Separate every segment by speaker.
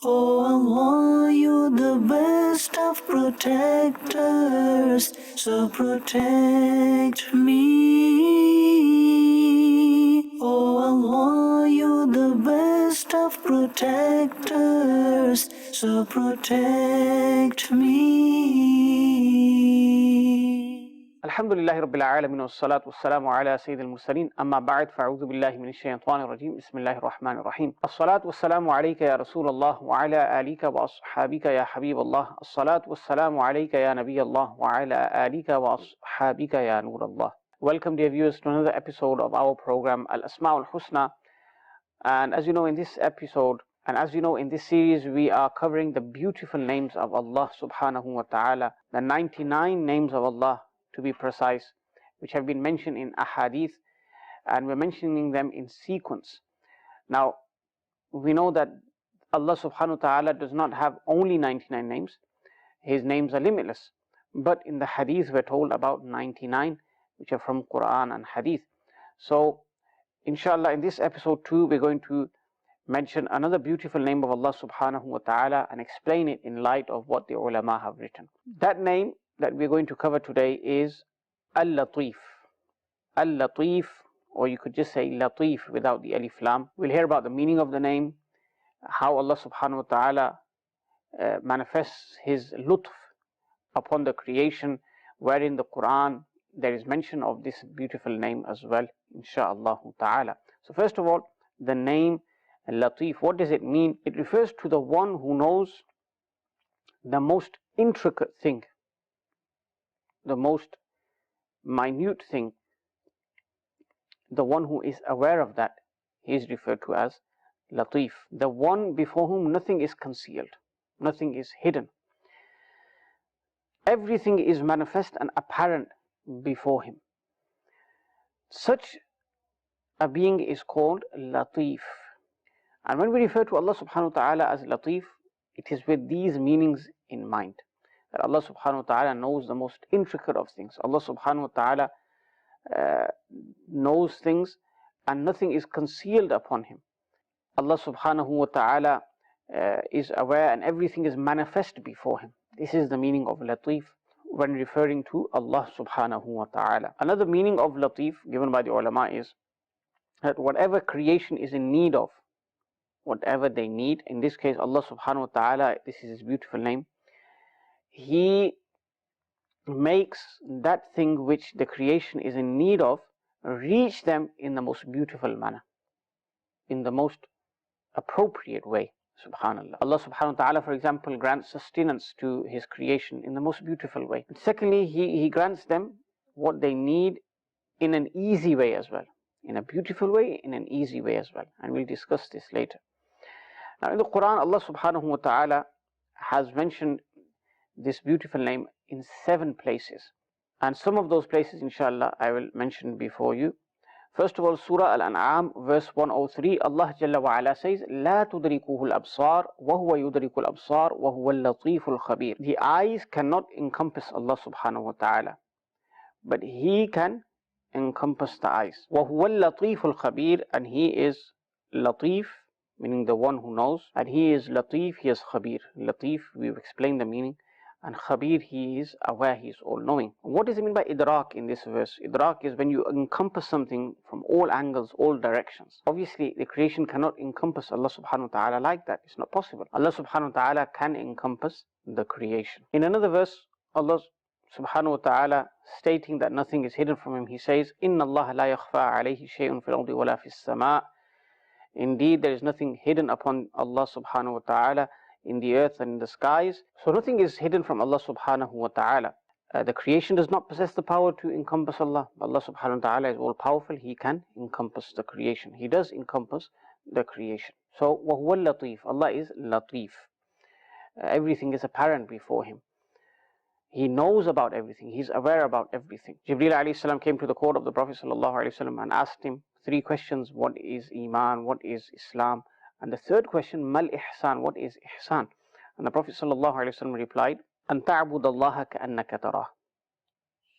Speaker 1: Oh Allah, you're the best of protectors, so protect me. Oh Allah, you're the best of protectors, so protect me.
Speaker 2: Alhamdulillahi Rabbil Alamin wassalatu wassalamu ala Sayyidil Mursaleen amma ba'd fa'udhu billahi minash shaitanir rajim bismillahir rahmanir rahim as-salatu wassalamu alayka ya Rasulullah wa ala alika wa ashabika ya Habiballah as-salatu wassalamu alayka ya Nabiyallah wa ala alika wa ashabika ya Nurallah. Welcome dear viewers to another episode of our program Al-Asma'ul Husna, and as you know in this episode and as you know in this series we are covering the beautiful names of Allah subhanahu wa ta'ala, the 99 names of Allah to be precise, which have been mentioned in ahadith, and we're mentioning them in sequence. Now, we know that Allah subhanahu wa ta'ala does not have only 99 names. His names are limitless. But in the hadith we're told about 99, which are from Quran and hadith. So, inshallah, in this episode too, we're going to mention another beautiful name of Allah subhanahu wa ta'ala and explain it in light of what the ulama have written. That name that we're going to cover today is Al-Lateef. Al-Lateef, or you could just say Lateef without the alif lam. We'll hear about the meaning of the name, how Allah subhanahu wa ta'ala manifests His lutf upon the creation, where in the Quran there is mention of this beautiful name as well, insha'Allah ta'ala. So first of all, the name Al-Lateef, what does it mean? It refers to the one who knows the most intricate thing, the most minute thing, the one who is aware of that. He is referred to as Lateef, the one before whom nothing is concealed, nothing is hidden. Everything is manifest and apparent before him. Such a being is called Lateef. And when we refer to Allah subhanahu wa ta'ala as Lateef, it is with these meanings in mind, that Allah subhanahu wa ta'ala knows the most intricate of things. Allah subhanahu wa ta'ala knows things and nothing is concealed upon him. Allah subhanahu wa ta'ala is aware and everything is manifest before him. This is the meaning of Lateef when referring to Allah subhanahu wa ta'ala. Another meaning of Lateef given by the ulama is that whatever creation is in need of, whatever they need, in this case Allah subhanahu wa ta'ala, this is His beautiful name, He makes that thing which the creation is in need of reach them in the most beautiful manner, in the most appropriate way. Subhanallah. Allah subhanahu wa ta'ala, for example, grants sustenance to His creation in the most beautiful way. And secondly, He grants them what they need in an easy way as well, in a beautiful way, in an easy way as well, and we'll discuss this later. Now in the Quran, Allah subhanahu wa ta'ala has mentioned this beautiful name in 7 places, and some of those places inshallah I will mention before you. First of all, Surah Al-An'am verse 103, Allah Jalla wa Ala says, لا تدركه الأبصار وهو يدرك الأبصار وهو اللطيف الخبير. The eyes cannot encompass Allah subhanahu wa ta'ala, but He can encompass the eyes. وهو اللطيف الخبير, and He is Lateef, meaning the one who knows, and He is Lateef, He is Khabir. Lateef, we've explained the meaning, and Khabir, He is aware, He is all-knowing. What does it mean by idrak in this verse? Idrak is when you encompass something from all angles, all directions. Obviously, the creation cannot encompass Allah subhanahu wa ta'ala like that. It's not possible. Allah subhanahu wa ta'ala can encompass the creation. In another verse, Allah subhanahu wa ta'ala stating that nothing is hidden from Him, He says, إِنَّ اللَّهَ لَا يَخْفَى عَلَيْهِ شَيْءٌ فِي الْأَرْضِ وَلَا فِي السَّمَاءِ. Indeed, there is nothing hidden upon Allah subhanahu wa ta'ala in the earth and in the skies. So nothing is hidden from Allah subhanahu wa ta'ala. The creation does not possess the power to encompass Allah. Allah subhanahu wa ta'ala is all powerful. He can encompass the creation. He does encompass the creation. So وَهُوَ اللَّطِيفُ, Allah is Lateef. Everything is apparent before Him. He knows about everything. He's aware about everything. Jibreel alayhi salam came to the court of the Prophet sallallahu alayhi wasallam and asked him 3 questions. What is Iman? What is Islam? And the third question, Mal Ihsan, what is Ihsan? And the Prophet ﷺ replied, An ta'bud Allah ka'annaka tarah.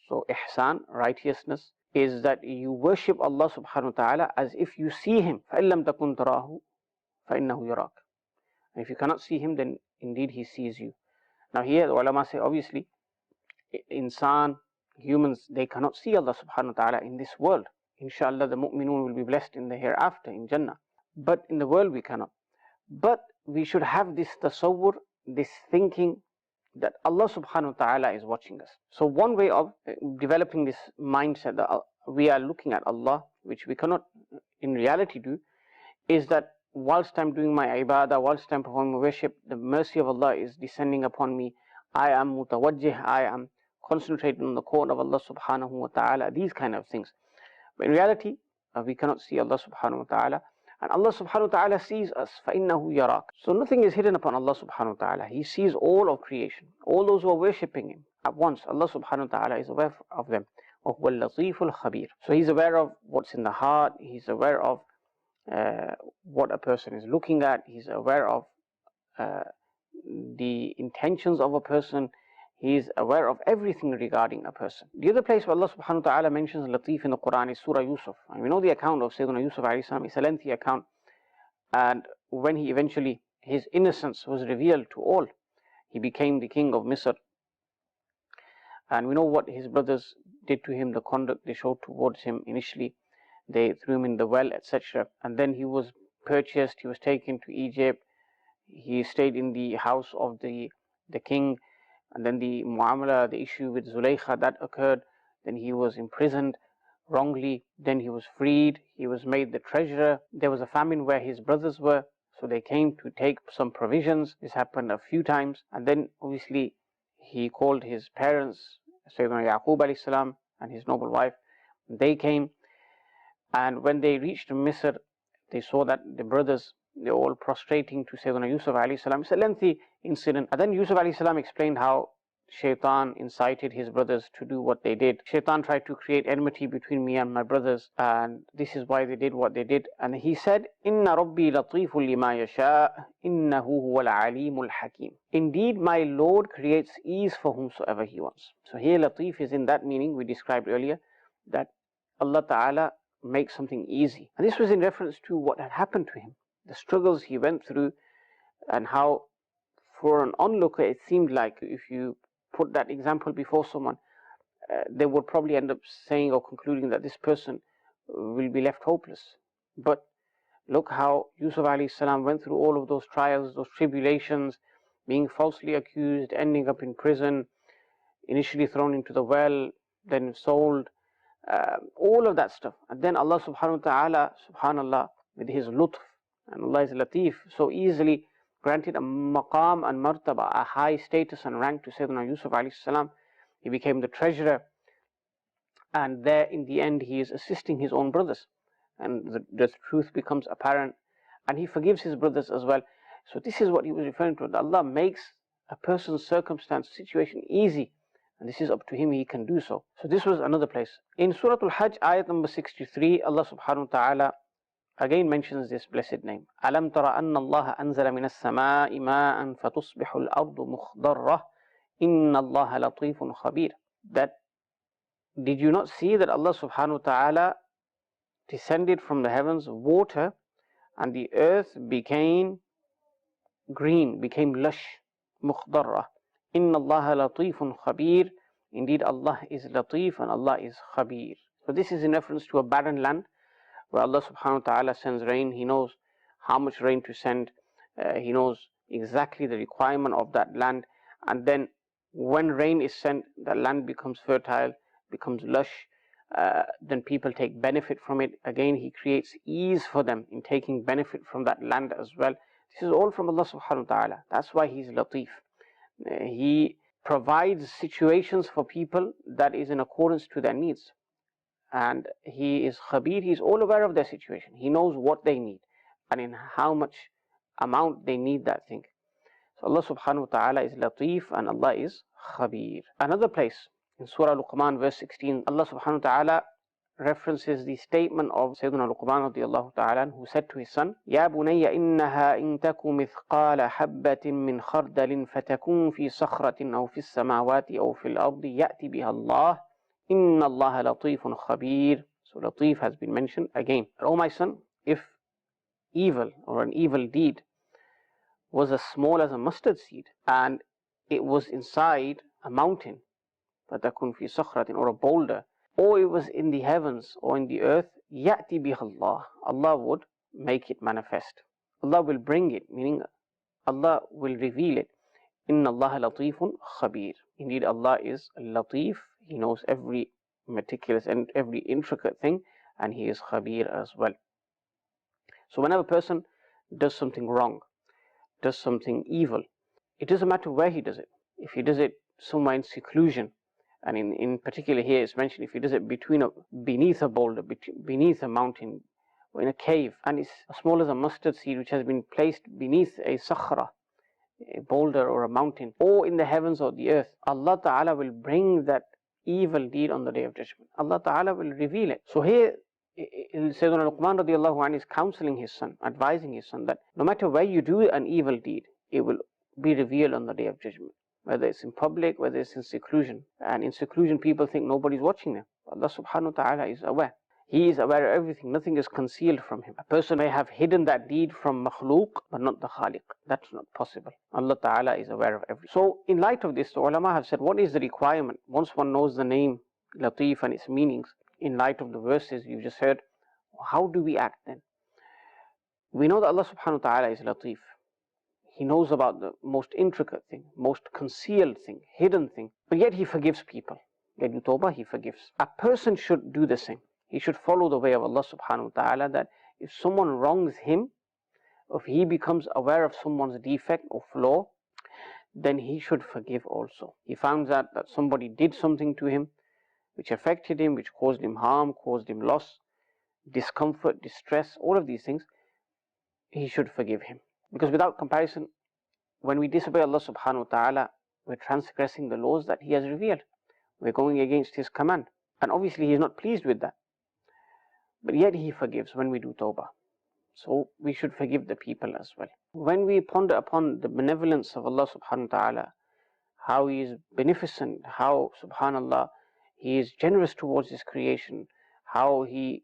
Speaker 2: So Ihsan, righteousness, is that you worship Allah subhanahu wa ta'ala as if you see Him. فَإِن لَمْ تَكُنْ تَرَاهُ فَإِنَّهُ يَرَاكَ. If you cannot see him, then indeed he sees you. Now here the ulama say, obviously, insan, humans, they cannot see Allah subhanahu wa ta'ala in this world. Inshallah, the mu'minun will be blessed in the hereafter, in Jannah. But in the world we cannot. But we should have this tasawwur, this thinking that Allah subhanahu wa ta'ala is watching us. So one way of developing this mindset that we are looking at Allah, which we cannot in reality do, is that whilst I'm doing my ibadah, whilst I'm performing worship, the mercy of Allah is descending upon me. I am mutawajjih, I am concentrating on the court of Allah subhanahu wa ta'ala, these kind of things. But in reality, we cannot see Allah subhanahu wa ta'ala. And Allah subhanahu wa ta'ala sees us. فَإِنَّهُ يَرَاكَ. So nothing is hidden upon Allah subhanahu wa ta'ala. He sees all of creation, all those who are worshipping Him at once. Allah subhanahu wa ta'ala is aware of them. وَهُوَ اللَّطِيفُ الْخَبِيرُ. So He's aware of what's in the heart. He's aware of what a person is looking at. He's aware of the intentions of a person. He's aware of everything regarding a person. The other place where Allah subhanahu wa ta'ala mentions Lateef in the Quran is Surah Yusuf. And we know the account of Sayyidina Yusuf alayhi salam. It's a lengthy account. And when he eventually, his innocence was revealed to all, he became the king of Misr. And we know what his brothers did to him, the conduct they showed towards him initially. They threw him in the well, etc. And then he was purchased, he was taken to Egypt. He stayed in the house of the king. And then the muamala, the issue with Zulaykha, that occurred. Then he was imprisoned wrongly. Then he was freed. He was made the treasurer. There was a famine where his brothers were, so they came to take some provisions. This happened a few times. And then obviously he called his parents, Sayyidina Yaqub alayhi salam and his noble wife. They came, and when they reached Misr, they saw that the brothers, they're all prostrating to Sayyidina Yusuf alayhi salam. It's a lengthy incident. And then Yusuf alayhi salam explained how Shaitan incited his brothers to do what they did. Shaitan tried to create enmity between me and my brothers, and this is why they did what they did. And he said, Inna Rabbi latifun lima yasha, innahu huwal alimul hakim. Indeed, my Lord creates ease for whomsoever He wants. So here Lateef is in that meaning we described earlier, that Allah Ta'ala makes something easy. And this was in reference to what had happened to him, the struggles he went through, and how for an onlooker it seemed like if you put that example before someone, they would probably end up saying or concluding that this person will be left hopeless. But look how Yusuf alayhi salam went through all of those trials, those tribulations, being falsely accused, ending up in prison, initially thrown into the well, then sold, all of that stuff. And then Allah subhanahu wa ta'ala, subhanallah, with His lutf, and Allah is Lateef, so easily granted a maqam and martaba, a high status and rank to Sayyidina Yusuf alayhi salam. He became the treasurer, and there in the end he is assisting his own brothers, and the truth becomes apparent, and he forgives his brothers as well. So this is what he was referring to, that Allah makes a person's circumstance, situation easy, and this is up to him, he can do so. So this was another place. In Surah Al-Hajj, ayat number 63, Allah subhanahu wa ta'ala again mentions this blessed name. Alam tara anna Allah anzala minas samaa'i ma'an fatusbihu al-ardu mukhdarrah inna Allah latifun khabir. That did you not see that Allah subhanahu wa ta'ala descended from the heavens water, and the earth became green, became lush, mukhdarrah. Inna Allah latifun khabir. Indeed Allah is Lateef and Allah is Khabir. So this is in reference to a barren land where Allah subhanahu wa ta'ala sends rain. He knows how much rain to send. He knows exactly the requirement of that land. And then when rain is sent, the land becomes fertile, becomes lush. Then people take benefit from it. Again, He creates ease for them in taking benefit from that land as well. This is all from Allah subhanahu wa ta'ala. That's why He's Lateef. He provides situations for people that is in accordance to their needs. And He is Khabir, He's all aware of their situation. He knows what they need and in how much amount they need that thing. So Allah subhanahu wa ta'ala is Lateef and Allah is Khabir. Another place in Surah Luqman verse 16, Allah subhanahu wa ta'ala references the statement of Sayyidina Luqman radiallahu ta'ala, who said to his son, Ya bunayya innaha in taku mithqala habbatin min khardalin fatakun fi sakhratin aw fi samawati aw fil ardi ya'ti biha Allah. Inna Allah latifun khabir. So Lateef has been mentioned again. Oh my son, if evil or an evil deed was as small as a mustard seed, and it was inside a mountain, فَتَكُنْ فِي صَخْرَةٍ, or a boulder, or it was in the heavens or in the earth, يَأْتِ بِهَا اللَّهُ, Allah would make it manifest. Allah will bring it, meaning Allah will reveal it. إِنَّ اللَّهَ لَطِيفٌ خَبِيرٌ. Indeed, Allah is Latif. He knows every meticulous and every intricate thing, and He is Khabir as well. So whenever a person does something wrong, does something evil, it doesn't matter where he does it. If he does it somewhere in seclusion, and in particular here it's mentioned, if he does it beneath a boulder, beneath a mountain, or in a cave, and it's as small as a mustard seed which has been placed beneath a sakhra, a boulder or a mountain, or in the heavens or the earth, Allah Ta'ala will bring that evil deed on the Day of Judgment. Allah Ta'ala will reveal it. So here Sayyidina Luqman radiallahu anhu is counseling his son, advising his son that no matter where you do an evil deed, it will be revealed on the Day of Judgment. Whether it's in public, whether it's in seclusion. And in seclusion people think nobody's watching them. Allah subhanahu wa ta'ala is aware. He is aware of everything. Nothing is concealed from Him. A person may have hidden that deed from makhlooq, but not the khaliq. That's not possible. Allah Ta'ala is aware of everything. So in light of this, the ulama have said, what is the requirement? Once one knows the name Lateef and its meanings, in light of the verses you just heard, how do we act then? We know that Allah subhanahu wa ta'ala is Lateef. He knows about the most intricate thing, most concealed thing, hidden thing, but yet He forgives people. They do tawbah, He forgives. A person should do the same. He should follow the way of Allah subhanahu wa ta'ala, that if someone wrongs him, if he becomes aware of someone's defect or flaw, then he should forgive also. He found out that somebody did something to him which affected him, which caused him harm, caused him loss, discomfort, distress, all of these things, he should forgive him. Because without comparison, when we disobey Allah subhanahu wa ta'ala, we're transgressing the laws that He has revealed. We're going against His command. And obviously He is not pleased with that. But yet He forgives when we do tawbah. So we should forgive the people as well. When we ponder upon the benevolence of Allah subhanahu wa ta'ala, how He is beneficent, how subhanallah He is generous towards His creation, how He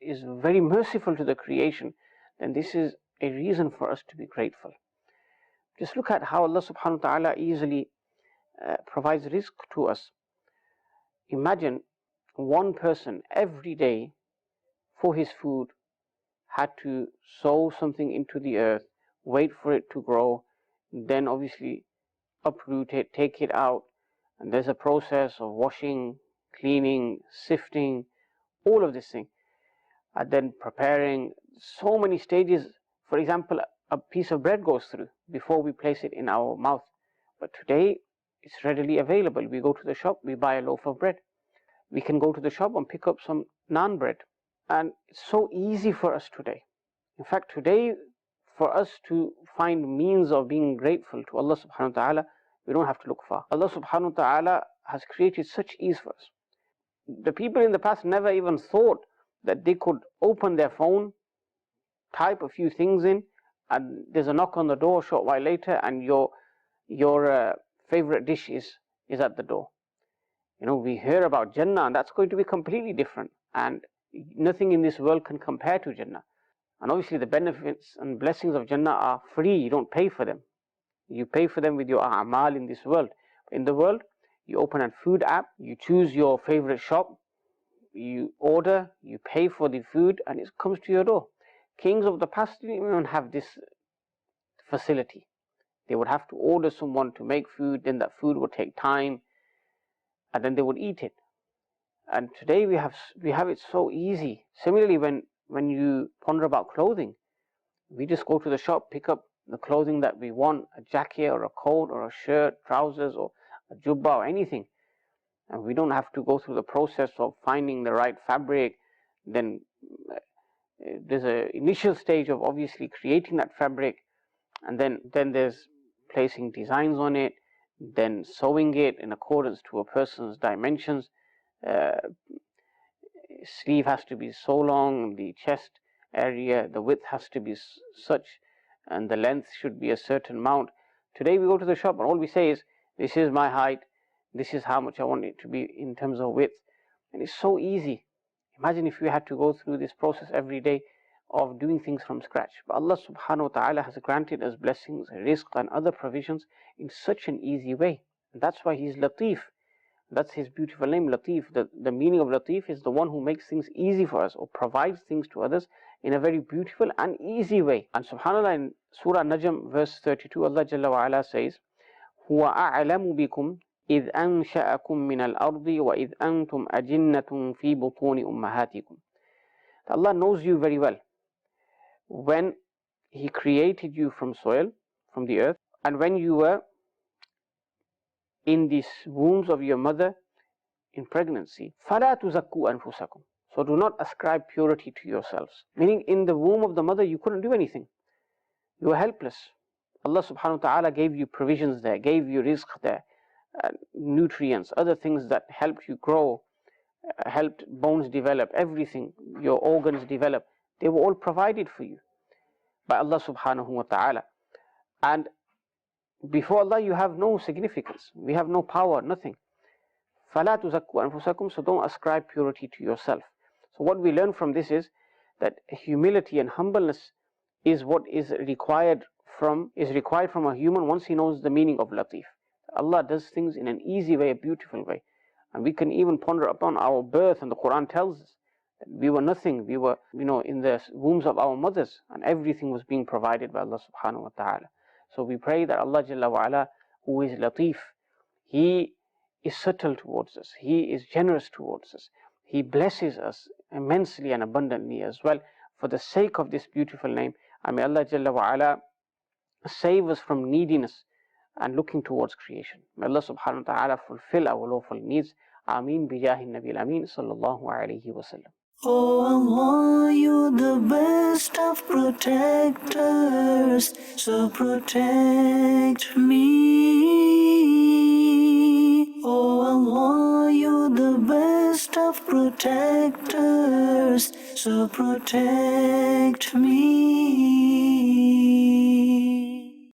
Speaker 2: is very merciful to the creation, then this is a reason for us to be grateful. Just look at how Allah subhanahu wa ta'ala easily provides rizq to us. Imagine one person every day for his food had to sow something into the earth, wait for it to grow, then obviously uproot it, take it out, and there's a process of washing, cleaning, sifting, all of this thing, and then preparing. So many stages. For example, a piece of bread goes through before we place it in our mouth. But today, it's readily available. We go to the shop, we buy a loaf of bread. We can go to the shop and pick up some naan bread. And it's so easy for us today. In fact, today, for us to find means of being grateful to Allah subhanahu wa ta'ala, we don't have to look far. Allah subhanahu wa ta'ala has created such ease for us. The people in the past never even thought that they could open their phone, type a few things in, and there's a knock on the door a short while later, and your favorite dish is at the door. You know, we hear about Jannah, and that's going to be completely different, and nothing in this world can compare to Jannah. And obviously the benefits and blessings of Jannah are free. You don't pay for them. You pay for them with your a'mal in this world. In the world, you open a food app, you choose your favorite shop, you order, you pay for the food, and it comes to your door. Kings of the past didn't even have this facility. They would have to order someone to make food, then that food would take time, and then they would eat it. And today we have it so easy. Similarly, when you ponder about clothing, we just go to the shop, pick up the clothing that we want, a jacket or a coat or a shirt, trousers or a jubba or anything. And we don't have to go through the process of finding the right fabric. Then there's an initial stage of obviously creating that fabric, and then there's placing designs on it, then sewing it in accordance to a person's dimensions. Sleeve has to be so long, the chest area, the width has to be such, and the length should be a certain amount. Today we go to the shop and all we say is, this is my height, this is how much I want it to be in terms of width, and it's so easy. Imagine if we had to go through this process every day. of doing things from scratch. But Allah subhanahu wa ta'ala has granted us blessings, rizq and other provisions in such an easy way. And that's why He's Lateef. That's His beautiful name, Lateef. The meaning of Lateef is the one who makes things easy for us or provides things to others in a very beautiful and easy way. And subhanAllah, in Surah Najm verse 32, Allah Jalla wa Ala says, هُوَ أَعْلَمُ بِكُمْ إِذْ أَنْشَأَكُمْ مِنَ الْأَرْضِ وَإِذْ أَنْتُمْ أَجِنَّةٌ فِي بُطُونِ أُمَّهَاتِكُمْ. Allah knows you very well when He created you from soil, from the earth, and when you were in these wombs of your mother in pregnancy. فَلَا تُزَكُّوا أَنفُسَكُمْ. So do not ascribe purity to yourselves. Meaning, in the womb of the mother you couldn't do anything. You were helpless. Allah subhanahu wa ta'ala gave you provisions there, gave you rizq there, nutrients, other things that helped you grow, helped bones develop, everything, your organs develop. They were all provided for you by Allah subhanahu wa ta'ala. And before Allah you have no significance. We have no power, nothing. فَلَا تُزَكُّوا أَنفُسَكُمْ. So don't ascribe purity to yourself. So what we learn from this is that humility and humbleness is what is required from a human once he knows the meaning of Lateef. Allah does things in an easy way, a beautiful way. And we can even ponder upon our birth, and the Quran tells us that we were nothing. We were, in the wombs of our mothers, and everything was being provided by Allah subhanahu wa ta'ala. So we pray that Allah Jalla wa Ala, who is Lateef, He is subtle towards us. He is generous towards us. He blesses us immensely and abundantly as well for the sake of this beautiful name. And may Allah Jalla wa Ala save us from neediness and looking towards creation. May Allah subhanahu wa ta'ala fulfill our lawful needs. Ameen bijahi Nabi Ameen sallallahu alayhi wa sallam.
Speaker 1: Oh Allah, you're the best of protectors, so protect me. Oh Allah, you're the best of protectors, so protect me.